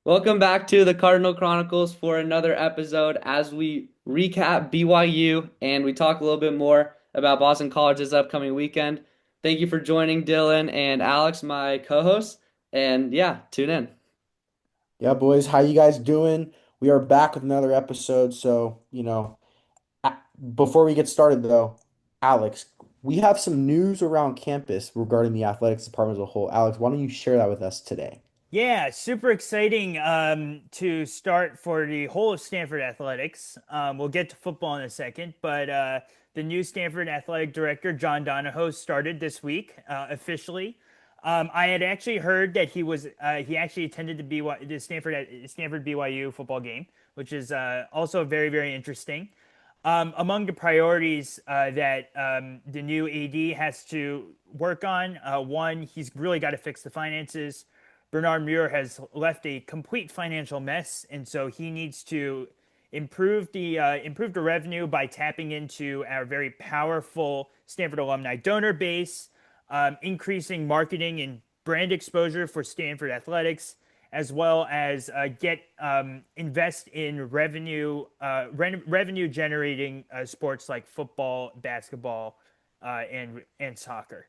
Welcome back to the Cardinal Chronicles for another episode as we recap BYU and we talk a little bit more about Boston College this upcoming weekend. Thank you for joining Dylan and Alex, my co-hosts, and yeah, tune in. Yeah, boys, how you guys doing? We are back with another episode. A- before we get started though, Alex, we have some news around campus regarding the athletics department as a whole. Alex, why don't you share that with us today? Yeah, super exciting to start for the whole of Stanford athletics. We'll get to football in a second, but the new Stanford athletic director, John Donahoe, started this week officially. I had actually heard that he actually attended the Stanford BYU football game, which is also very very interesting. Among the priorities that the new AD has to work on, one, he's really got to fix the finances. Bernard Muir has left a complete financial mess, and so he needs to improve the revenue by tapping into our very powerful Stanford alumni donor base, increasing marketing and brand exposure for Stanford athletics, as well as invest in revenue generating sports like football, basketball, and soccer.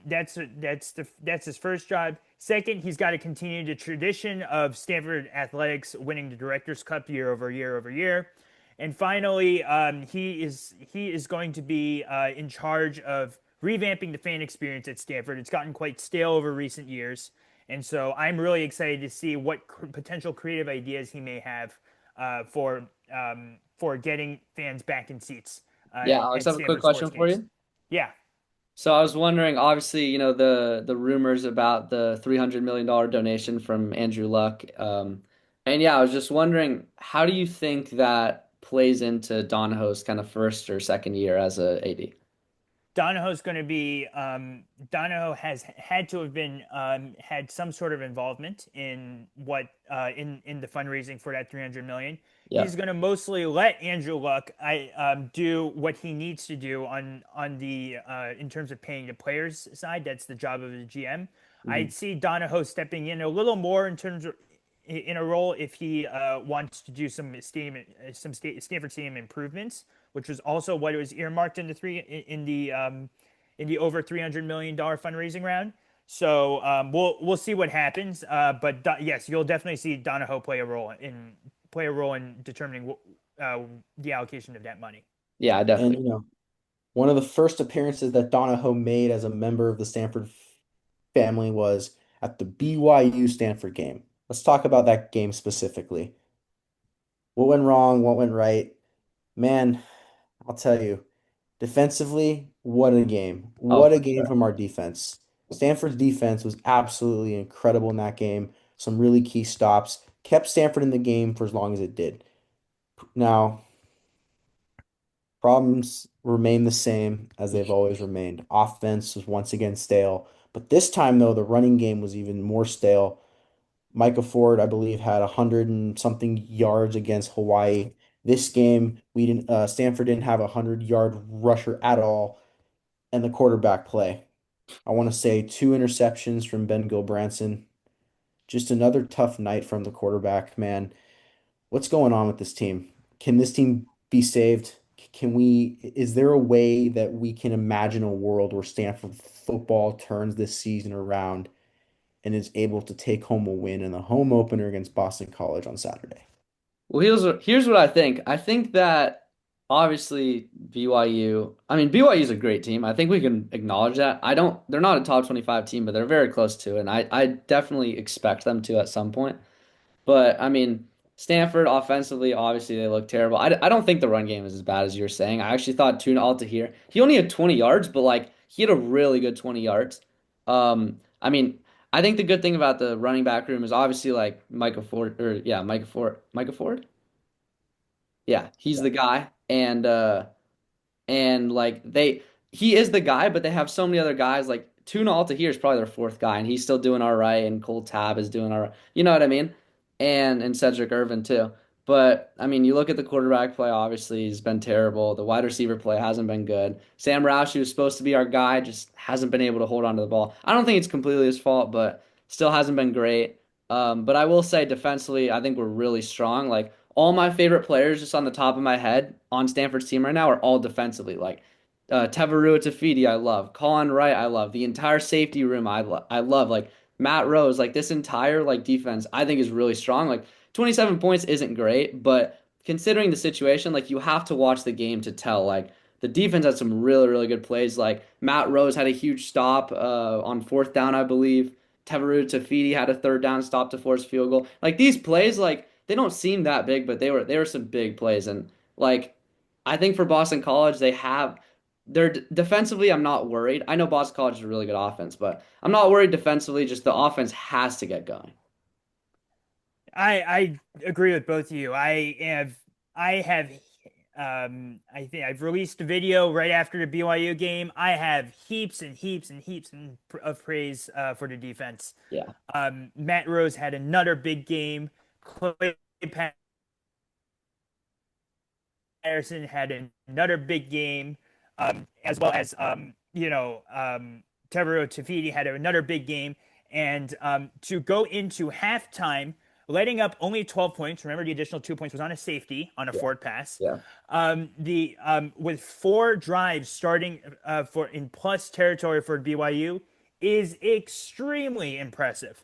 That's his first job. Second, he's got to continue the tradition of Stanford athletics winning the Directors Cup year over year over year. And finally, he is going to be in charge of revamping the fan experience at Stanford. It's gotten quite stale over recent years, and so I'm really excited to see what potential creative ideas he may have for getting fans back in seats Yeah, Alex, at I have a quick Stanford sports question for games. you. Yeah. So I was wondering, obviously, the rumors about the $300 million donation from Andrew Luck. And yeah, I was just wondering, how do you think that plays into Donahoe's kind of first or second year as a AD? Donahoe's going to be Donahoe has had to have been had some sort of involvement in what in the fundraising for that 300 million. Yeah. He's going to mostly let Andrew Luck do what he needs to do on the in terms of paying the players side. That's the job of the GM. I'd Mhm. see Donahoe stepping in a little more in terms of in a role if he wants to do Stanford Stadium improvements, which was also what it was earmarked in the over $300 million fundraising round. So we'll see what happens. But yes, you'll definitely see Donahoe play a role in determining the allocation of that money. Yeah, I And definitely. one of the first appearances that Donahoe made as a member of the Stanford family was at the BYU Stanford game. Let's talk about that game specifically. What went wrong? What went right? Man, I'll tell you. Defensively, what a game. Oh, What a for game sure. from our defense. Stanford's defense was absolutely incredible in that game. Some really key stops. Kept Stanford in the game for as long as it did. Now, problems remain the same as they've always remained. Offense was once again stale. But this time, though, the running game was even more stale. Micah Ford, I believe, had 100 and something yards against Hawaii. This game, we didn't. Stanford didn't have a 100-yard rusher at all, and the quarterback play. I want to say two interceptions from Ben Gilbranson. Just another tough night from the quarterback, man. What's going on with this team? Can this team be saved? Is there a way that we can imagine a world where Stanford football turns this season around and is able to take home a win in the home opener against Boston College on Saturday? Well, here's what I think. I think that obviously BYU, I mean BYU is a great team. I think we can acknowledge that. They're not a top 25 team, but they're very close to it. And I definitely expect them to at some point. But I mean, Stanford offensively, obviously they look terrible. I don't think the run game is as bad as you're saying. I actually thought Tuna Altahir, he only had 20 yards, but like he had a really good 20 yards. I mean, I think the good thing about the running back room is obviously like Micah Ford or yeah, Micah Ford. Yeah, he's Yeah. the guy. And like he is the guy, but they have so many other guys. Like Tuna Alta is probably their fourth guy, and he's still doing all right. And Cole Tab is doing all right. You know what I mean? And Cedric Irvin too. But I mean, you look at the quarterback play. Obviously, he's been terrible. The wide receiver play hasn't been good. Sam Roush, who was supposed to be our guy, just hasn't been able to hold on to the ball. I don't think it's completely his fault, but still hasn't been great. But I will say defensively, I think we're really strong. Like all my favorite players, just on the top of my head, on Stanford's team right now are all defensively. Like Tevaru Tafidi, I love. Colin Wright, I love. The entire safety room, I love. Like Matt Rose, like this entire like defense, I think is really strong. Like 27 points isn't great, but considering the situation, like you have to watch the game to tell. Like the defense had some really, really good plays. Like Matt Rose had a huge stop on fourth down, I believe. Tevaru Tafidi had a third down stop to force field goal. Like these plays, like they don't seem that big, but they were some big plays. And like I think for Boston College, they're defensively. I'm not worried. I know Boston College is a really good offense, but I'm not worried defensively. Just the offense has to get going. I agree with both of you. I have I think I've released a video right after the BYU game. I have heaps and heaps and heaps of praise for the defense. Yeah, Matt Rose had another big game. Clay Patterson had another big game, as well as Teverio Tafidi had another big game. And to go into halftime, letting up only 12 points. Remember, the additional 2 points was on a safety on a yeah, forward pass. yeah. The With four drives starting for in plus territory for BYU is extremely impressive.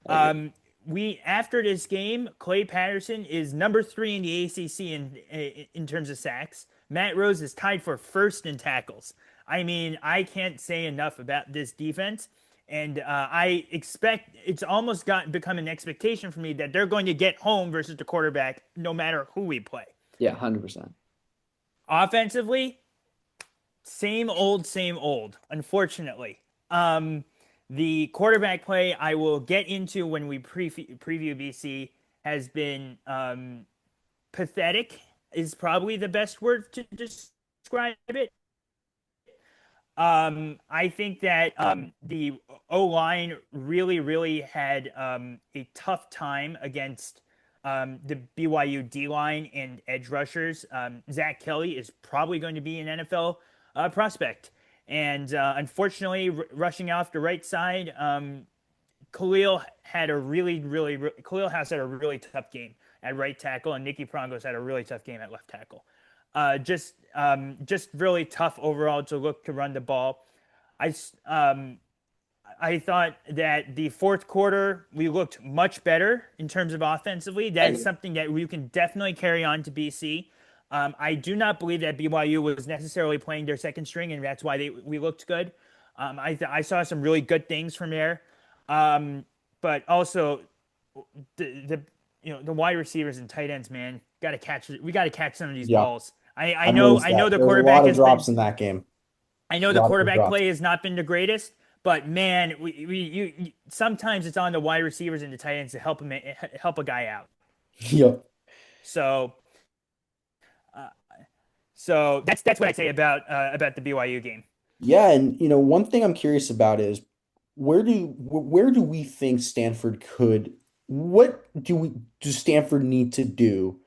I agree. We after this game, Clay Patterson is number three in the ACC in terms of sacks. Matt Rose is tied for first in tackles. I mean, I can't say enough about this defense, and I expect it's almost got become an expectation for me that they're going to get home versus the quarterback, no matter who we play. Yeah, 100%. Offensively, same old, same old. Unfortunately, the quarterback play I will get into when we preview BC has been pathetic. Is probably the best word to describe it. I think that the O line really, really had a tough time against the BYU D line and edge rushers. Zach Kelly is probably going to be an NFL prospect. And unfortunately, rushing off the right side, Khalil has had a really tough game at right tackle, and Nicky Prongos had a really tough game at left tackle. Just really tough overall to look to run the ball. I um, I thought that the fourth quarter we looked much better in terms of offensively. I That is agree. something that we can definitely carry on to BC. I do not believe that BYU was necessarily playing their second string, and that's why we looked good. I saw some really good things from there, but also the wide receivers and tight ends, man, got to catch. We got to catch some of these Yeah, balls. I I know noticed I know that. the There was a quarterback lot of has drops been. in that game. I know A the lot of good quarterback drops. play has not been the greatest, but man, sometimes it's on the wide receivers and the tight ends to help a guy out. Yep. So uh, so that's what I say about the BYU game. Yeah, and one thing I'm curious about is where do we think Stanford could what do Stanford need to do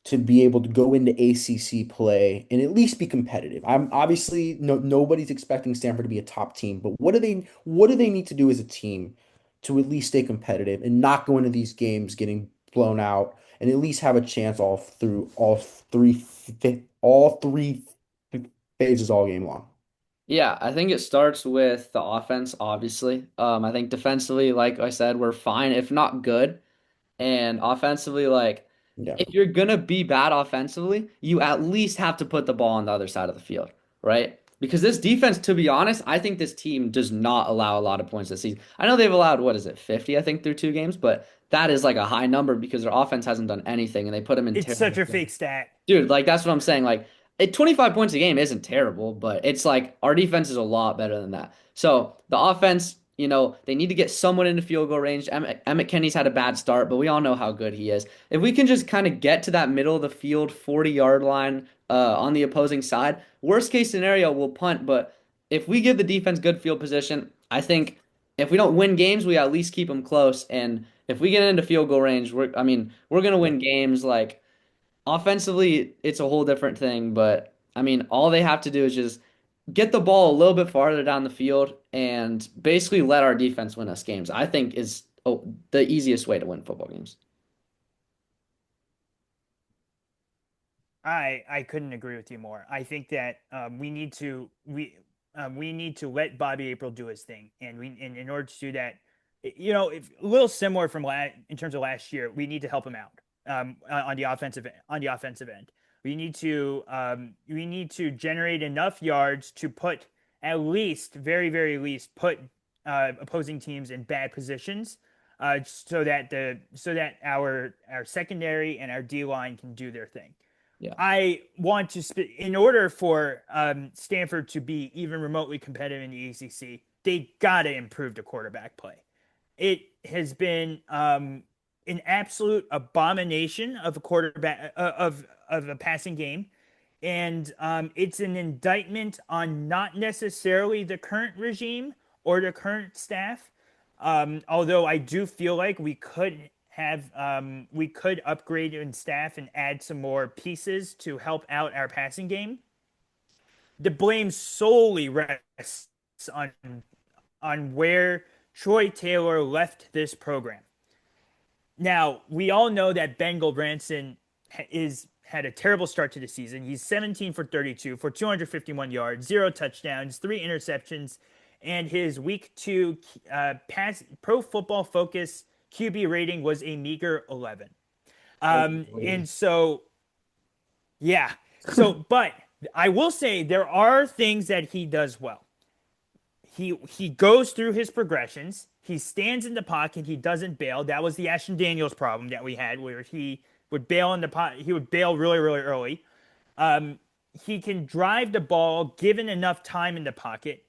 to be able to go into ACC play and at least be competitive? I'm obviously nobody's expecting Stanford to be a top team, but what do they need to do as a team to at least stay competitive and not go into these games getting blown out and at least have a chance all through all three phases all game long? Yeah, I think it starts with the offense, obviously. I think defensively, like I said, we're fine, if not good. And offensively, like Yeah. if you're gonna be bad offensively, you at least have to put the ball on the other side of the field, right? Because this defense, to be honest, I think this team does not allow a lot of points this season. I know they've allowed, what is it, 50, I think, through two games, but that is like a high number because their offense hasn't done anything and they put them in It's such terrible. a fake stat. Dude, like that's what I'm saying. Like 25 points a game isn't terrible, but it's like our defense is a lot better than that. So the offense, they need to get someone into field goal range. Emmett Kenny's had a bad start, but we all know how good he is. If we can just kind of get to that middle of the field, 40-yard line on the opposing side, worst case scenario, we'll punt. But if we give the defense good field position, I think if we don't win games, we at least keep them close. And if we get into field goal range, we're gonna win games like. Offensively, it's a whole different thing, but I mean, all they have to do is just get the ball a little bit farther down the field and basically let our defense win us games. I think is the easiest way to win football games. I couldn't agree with you more. I think that we need to let Bobby April do his thing, and in order to do that, if a little similar from in terms of last year, we need to help him out on the offensive end. We need to generate enough yards to put at least very least put opposing teams in bad positions. So that our secondary and our D line can do their thing. Yeah. I want in order for Stanford to be even remotely competitive in the ACC, they got to improve the quarterback play. It has been an absolute abomination of a quarterback of a passing game, and it's an indictment on not necessarily the current regime or the current staff. Although I do feel like we could upgrade in staff and add some more pieces to help out our passing game. The blame solely rests on where Troy Taylor left this program. Now, we all know that Ben Branson had a terrible start to the season. He's 17 for 32 for 251 yards, 0 touchdowns, 3 interceptions, and his week 2 pass Pro Football Focus QB rating was a meager 11. Oh, And so, yeah. So, but I will say there are things that he does well. He goes through his progressions. He stands in the pocket. He doesn't bail. That was the Ashton Daniels problem that we had, where he would bail in the pot. He would bail really early. He can drive the ball given enough time in the pocket,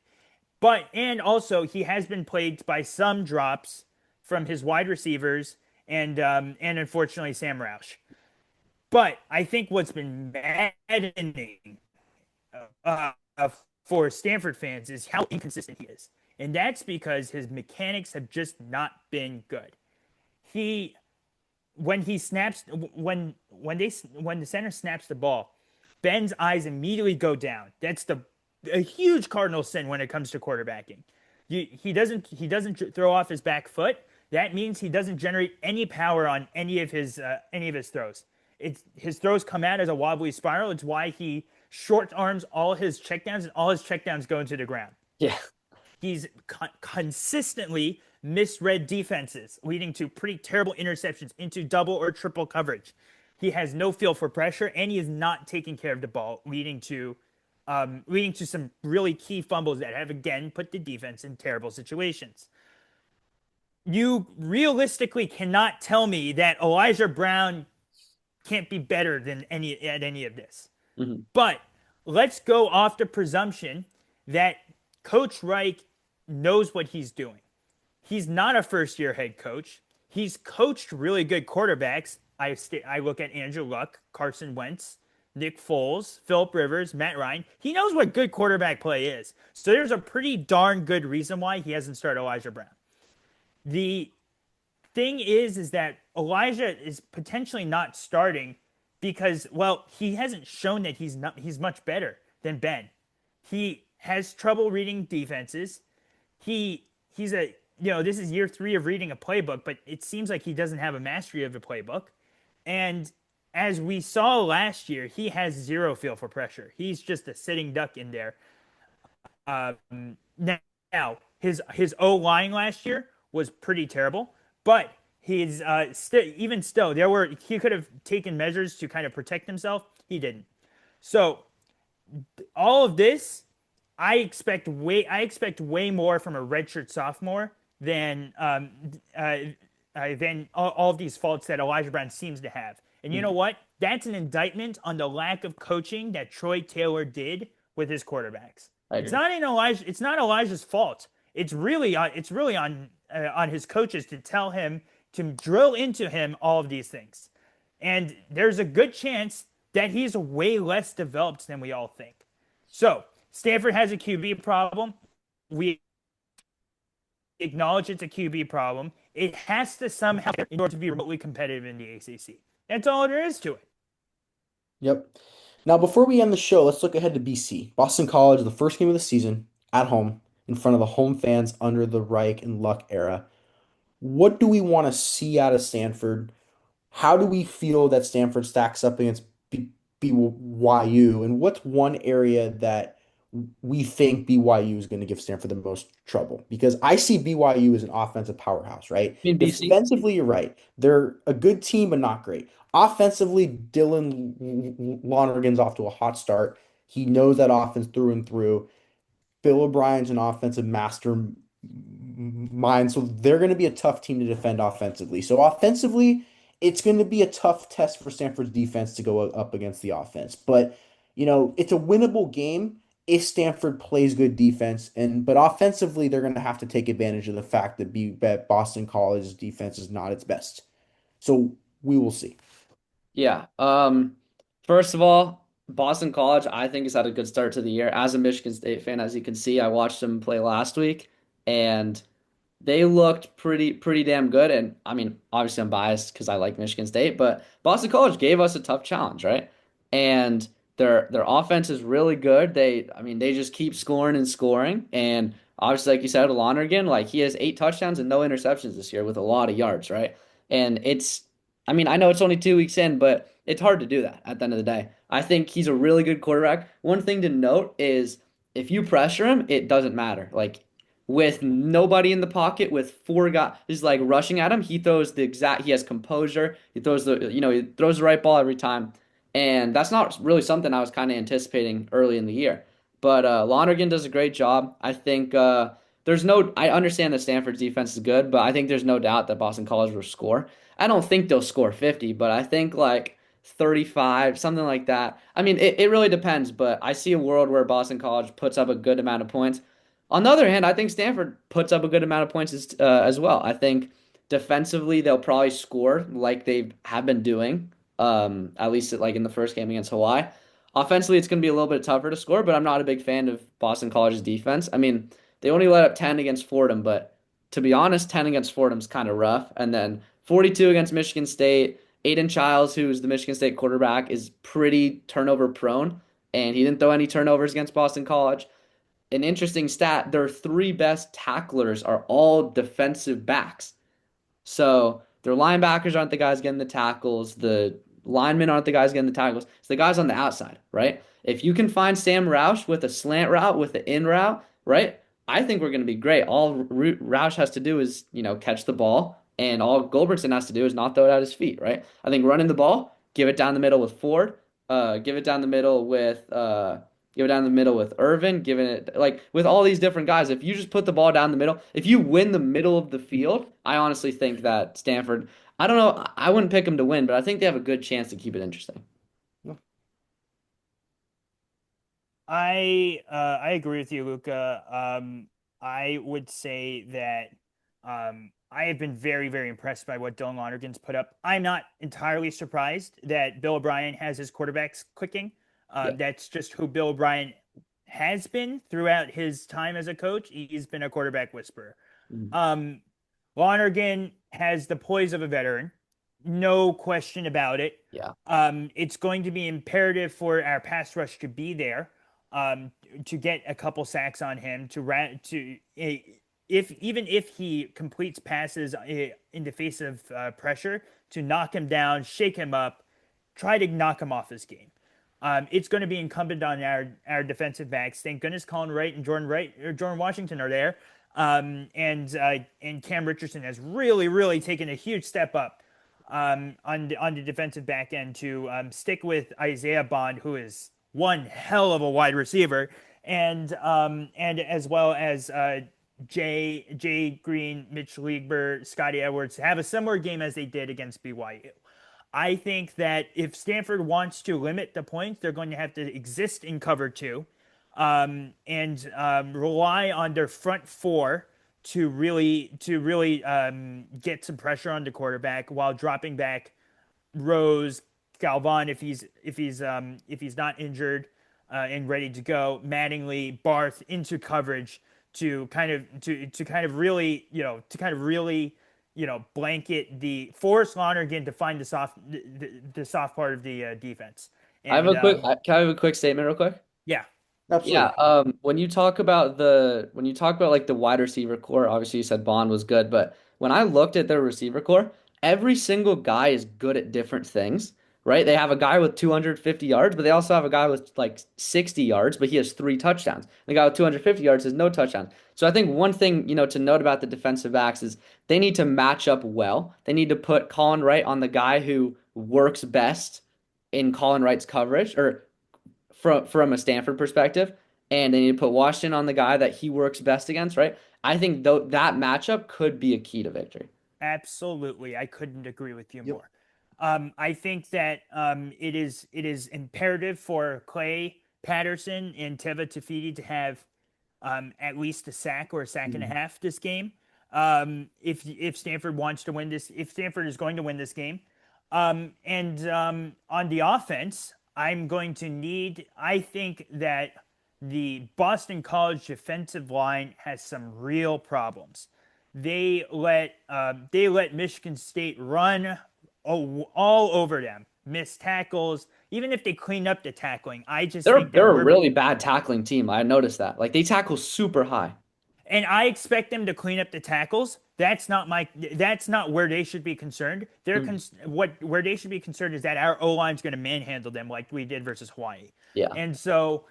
and also he has been plagued by some drops from his wide receivers and unfortunately Sam Roush. But I think what's been maddening uh, for Stanford fans is how inconsistent he is, and that's because his mechanics have just not been good. He when he snaps when the center snaps the ball, Ben's eyes immediately go down. That's a huge cardinal sin when it comes to quarterbacking. He doesn't throw off his back foot. That means he doesn't generate any power on any of his throws. His throws come out as a wobbly spiral. It's why he short arms all his checkdowns, and all his checkdowns go into the ground. Yeah. He's consistently misread defenses, leading to pretty terrible interceptions into double or triple coverage. He has no feel for pressure, and he is not taking care of the ball, leading to some really key fumbles that have again put the defense in terrible situations. You realistically cannot tell me that Elijah Brown can't be better than any of this. Mm-hmm. But let's go off the presumption that Coach Reich knows what he's doing. He's not a first-year head coach. He's coached really good quarterbacks. I look at Andrew Luck, Carson Wentz, Nick Foles, Philip Rivers, Matt Ryan. He knows what good quarterback play is. So there's a pretty darn good reason why he hasn't started Elijah Brown. The thing is that Elijah is potentially not starting because, well, he hasn't shown that he's much better than Ben. He has trouble reading defenses. He's a this is year 3 of reading a playbook, but it seems like he doesn't have a mastery of the playbook. And as we saw last year, he has zero feel for pressure. He's just a sitting duck in there. Now his O line last year was pretty terrible, but he's even still he could have taken measures to kind of protect himself. He didn't. So all of this, I expect way more from a redshirt sophomore than all of these faults that Elijah Brown seems to have. And you know what? That's an indictment on the lack of coaching that Troy Taylor did with his quarterbacks. It's not Elijah's fault. It's really on his coaches to tell him to drill into him all of these things. And there's a good chance that he's way less developed than we all think. So Stanford has a QB problem. We acknowledge it's a QB problem. It has to somehow, in order to be remotely competitive in the ACC. That's all there is to it. Yep. Now, before we end the show, let's look ahead to BC. Boston College, the first game of the season, at home, in front of the home fans under the Reich and Luck era. What do we want to see out of Stanford? How do we feel that Stanford stacks up against BYU? And what's one area that we think BYU is going to give Stanford the most trouble? Because I see BYU as an offensive powerhouse, right? I mean, BC. Defensively, you're right. They're a good team, but not great. Offensively, Dylan Lonergan's off to a hot start. He knows that offense through and through. Bill O'Brien's an offensive mastermind, so they're going to be a tough team to defend offensively. So offensively, it's going to be a tough test for Stanford's defense to go up against the offense. But it's a winnable game if Stanford plays good defense. But offensively, they're going to have to take advantage of the fact that Boston College's defense is not its best. So we will see. Yeah. First of all, Boston College, I think, has had a good start to the year. As a Michigan State fan, as you can see, I watched them play last week, and they looked pretty damn good. And I mean, obviously I'm biased because I like Michigan State, but Boston College gave us a tough challenge, right? And their offense is really good. I mean, they just keep scoring and scoring. And obviously, like you said, Lonergan, like he has 8 touchdowns and no interceptions this year with a lot of yards, right? And I mean, I know it's only 2 weeks in, but it's hard to do that at the end of the day. I think he's a really good quarterback. One thing to note is if you pressure him, it doesn't matter. Like with nobody in the pocket, with 4 guys is like rushing at him, he has composure. He throws he throws the right ball every time. And that's not really something I was kind of anticipating early in the year. But Lonergan does a great job. I think I understand that Stanford's defense is good, but I think there's no doubt that Boston College will score. I don't think they'll score 50, but I think like 35, something like that. I mean, it really depends, but I see a world where Boston College puts up a good amount of points. On the other hand, I think Stanford puts up a good amount of points as well. I think defensively they'll probably score like they have been doing, at least like in the first game against Hawaii. Offensively, it's going to be a little bit tougher to score, but I'm not a big fan of Boston College's defense. I mean, they only let up 10 against Fordham, but to be honest, 10 against Fordham's kind of rough. And then 42 against Michigan State. Aiden Childs, who's the Michigan State quarterback, is pretty turnover prone, and he didn't throw any turnovers against Boston College. An interesting stat, their 3 best tacklers are all defensive backs. So their linebackers aren't the guys getting the tackles. The linemen aren't the guys getting the tackles. It's the guys on the outside, right? If you can find Sam Roush with a slant route, with the in route, right? I think we're going to be great. All Roush has to do is, catch the ball, and all Goldbertson has to do is not throw it at his feet, right? I think running the ball, give it down the middle with Ford, give it down the middle with give it down the middle with Irvin, giving it like with all these different guys. If you just put the ball down the middle, if you win the middle of the field, I honestly think that Stanford, I don't know, I wouldn't pick them to win, but I think they have a good chance to keep it interesting. I agree with you, Luca. I would say that I have been very, very impressed by what Dylan Lonergan's put up. I'm not entirely surprised that Bill O'Brien has his quarterbacks clicking. Yeah. That's just who Bill O'Brien has been throughout his time as a coach. He's been a quarterback whisperer. Mhm. Um, Lonergan has the poise of a veteran, no question about it. Yeah. It's going to be imperative for our pass rush to be there, um, to get a couple sacks on him if even if he completes passes in the face of pressure, to knock him down, shake him up, try to knock him off his game. It's going to be incumbent on our defensive backs. Thank goodness Colin Wright and Jordan Washington are there, and Cam Richardson has really taken a huge step up on the defensive back end to stick with Isaiah Bond, who is one hell of a wide receiver, and as well as Jay Green, Mitch Lieber, Scotty Edwards have a similar game as they did against BYU. I think that if Stanford wants to limit the points, they're going to have to exist in cover two, and rely on their front four to really get some pressure on the quarterback while dropping back Rose, Galvan if he's not injured and ready to go, Mattingly, Barth into coverage to kind of really blanket the force Lonergan to find the soft part of the defense. And Can I have a quick statement real quick? yeah, Yeah, Absolutely. when you talk about like the wide receiver core, obviously you said Bond was good, but when I looked at their receiver core, every single guy is good at different things, right? They have a guy with 250 yards, but they also have a guy with like 60 yards, but he has three touchdowns. The guy with 250 yards has no touchdowns. So I think one thing, to note about the defensive backs is they need to match up well. They need to put Colin Wright on the guy who works best in Colin Wright's coverage, or from a Stanford perspective, and they need to put Washington on the guy that he works best against, right? I think though that matchup could be a key to victory. Absolutely, I couldn't agree with you Yep. more. I think that it is imperative for Clay Patterson and Teva Tafiti to have at least a sack or a sack and a Mhm. half this game. If Stanford wants to win this, if Stanford is going to win this game, and on the offense, I'm going to need. I think that the Boston College defensive line has some real problems. They let Michigan State run all over them, miss tackles. Even if they clean up the tackling, I just They're think that they're a we're really bad tackling team. I noticed that. Like they tackle super high. and I expect them to clean up the tackles. That's not where they should be concerned. Mhm. Where they should be concerned is that our O line's going to manhandle them like we did versus Hawaii. Yeah. And so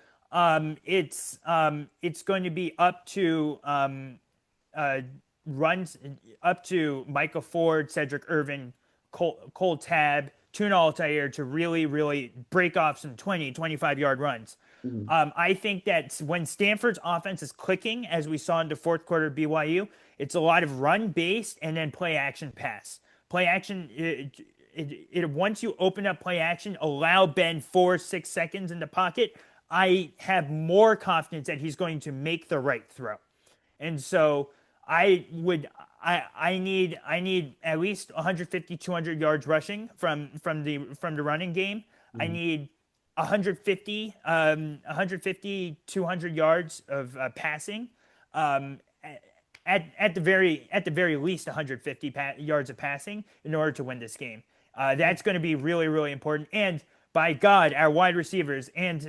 it's going to be up to uh, runs up to Micah Ford, Cedric Irvin, Cole Tab, Tuna Altair to really, really break off some 20, 25-yard runs. Mhm. I think that when Stanford's offense is clicking, as we saw in the fourth quarter of BYU, it's a lot of run based and then play action pass. Play action, once you open up play action, allow Ben 4, 6 seconds in the pocket. I have more confidence that he's going to make the right throw. And so I would I need at least 150 200 yards rushing from the running game. I Mhm. need 150 200 yards of passing. Um, at the very least 150 yards of passing in order to win this game. That's going to be really really important. And by God, our wide receivers and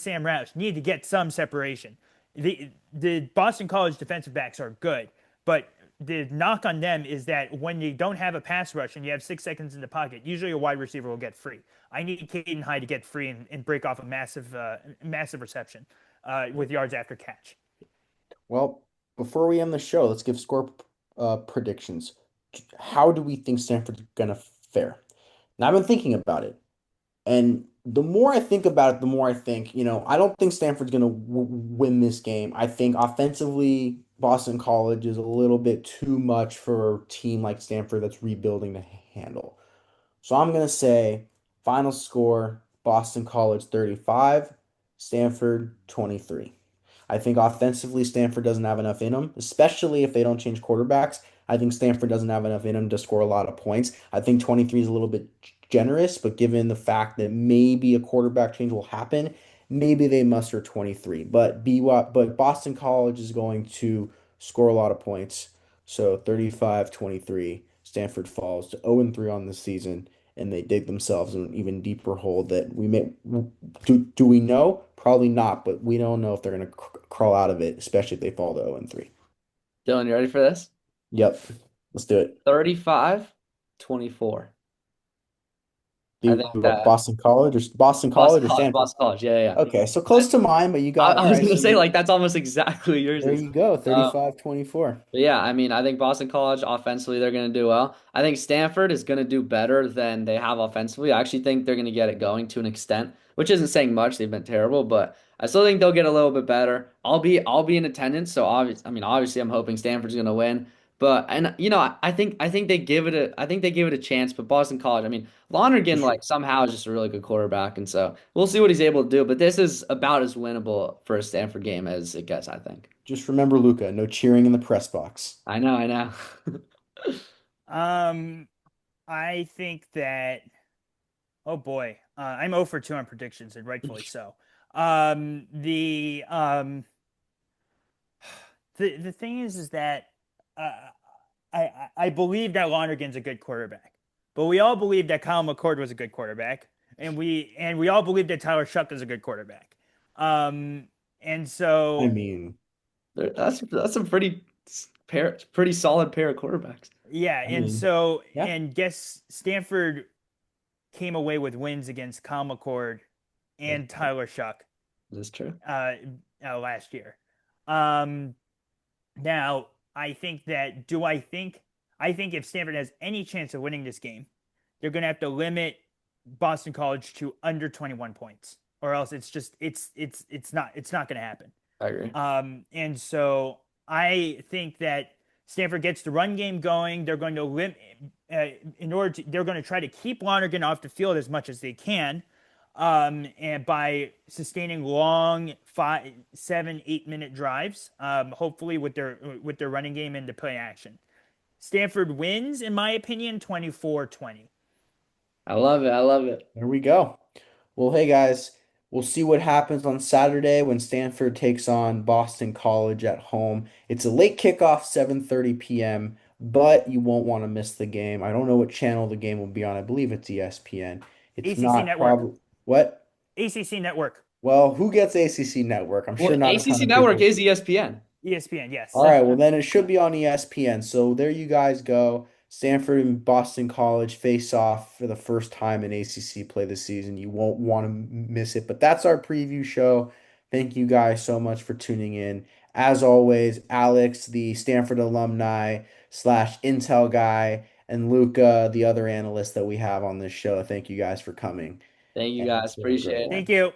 Sam Roush need to get some separation. The Boston College defensive backs are good, but the knock on them is that when you don't have a pass rush and you have 6 seconds in the pocket, usually a wide receiver will get free. I need Caden High to get free and break off a massive reception with yards after catch. Well, before we end the show, let's give score predictions. How do we think Stanford's gonna fare? Now, I've been thinking about it, and the more I think about it, the more I think, I don't think Stanford's gonna w win this game. I think offensively, Boston College is a little bit too much for a team like Stanford that's rebuilding to handle. So I'm going to say final score Boston College 35, Stanford 23. I think offensively, Stanford doesn't have enough in them, especially if they don't change quarterbacks. I think Stanford doesn't have enough in them to score a lot of points. I think 23 is a little bit generous, but given the fact that maybe a quarterback change will happen, maybe they muster 23. But Boston College is going to score a lot of points. So 35-23, Stanford falls to 0-3 on the season, and they dig themselves in an even deeper hole that we may do we know? Probably not, but we don't know if they're going to crawl out of it, especially if they fall to 0-3. Dylan, you ready for this? Yep. Let's do it. 35-24. I Do think what, that Boston Boston College or College, Stanford? Boston College. Yeah, yeah. Okay, so I, close to mine, but you I got I all was right. gonna So say like that's almost exactly yours there is. you go, Um, 35-24. But yeah, I mean, I think Boston College offensively they're going to do well. I think Stanford is going to do better than they have offensively. I actually think they're going to get it going to an extent, which isn't saying much. They've been terrible, but I still think they'll get a little bit better. I'll be in attendance, so obviously I'm hoping Stanford's going to win. But and I think they give it a chance. But Boston College, I mean, Lonergan Just like somehow is just a really good quarterback, and so we'll see what he's able to do. But this is about as winnable for a Stanford game as it gets, I think. just remember Luca, no cheering in the press box. I know, I know. Um, I think that oh boy, I'm 0 for 2 on predictions, and rightfully so. Um, the um, the thing is that uh, I believe that Lonergan's a good quarterback, but we all believe that Kyle McCord was a good quarterback, and we all believe that Tyler Shuck is a good quarterback. Um, and I so mean, That's some pretty pretty solid pair of quarterbacks. Yeah, I and mean, so yeah, and guess Stanford came away with wins against Kyle McCord This, and Tyler Shuck this is true. uh, last year. Um, Now, I think that do I think if Stanford has any chance of winning this game, they're going to have to limit Boston College to under 21 points, or else it's not going to happen. I agree. And so I think that Stanford gets the run game going. They're going to limit they're going to try to keep Lonergan off the field as much as they can, and by sustaining long 5, 7, 8 minute drives, hopefully with their running game into play action. Stanford wins, in my opinion, 24-20. I love it. I love it. there we go. Well, hey guys, we'll see what happens on Saturday when Stanford takes on Boston College at home. It's a late kickoff, 7:30 p.m., but you won't want to miss the game. I don't know what channel the game will be on. I believe it's ESPN. It's ACC not Network. probably what? ACC Network. Well, who gets ACC Network? I'm sure Well, not a ton ACC of Network people. is ESPN. ESPN, All yes. right, well then it should be on ESPN. So there you guys go. Stanford and Boston College face off for the first time in ACC play this season. You won't want to miss it. But that's our preview show. Thank you guys so much for tuning in. As always, Alex, the Stanford alumni slash Intel guy, and Luca, the other analyst that we have on this show. Thank you guys for coming. Thank you And guys. hope you have a great Appreciate it. one. Thank you.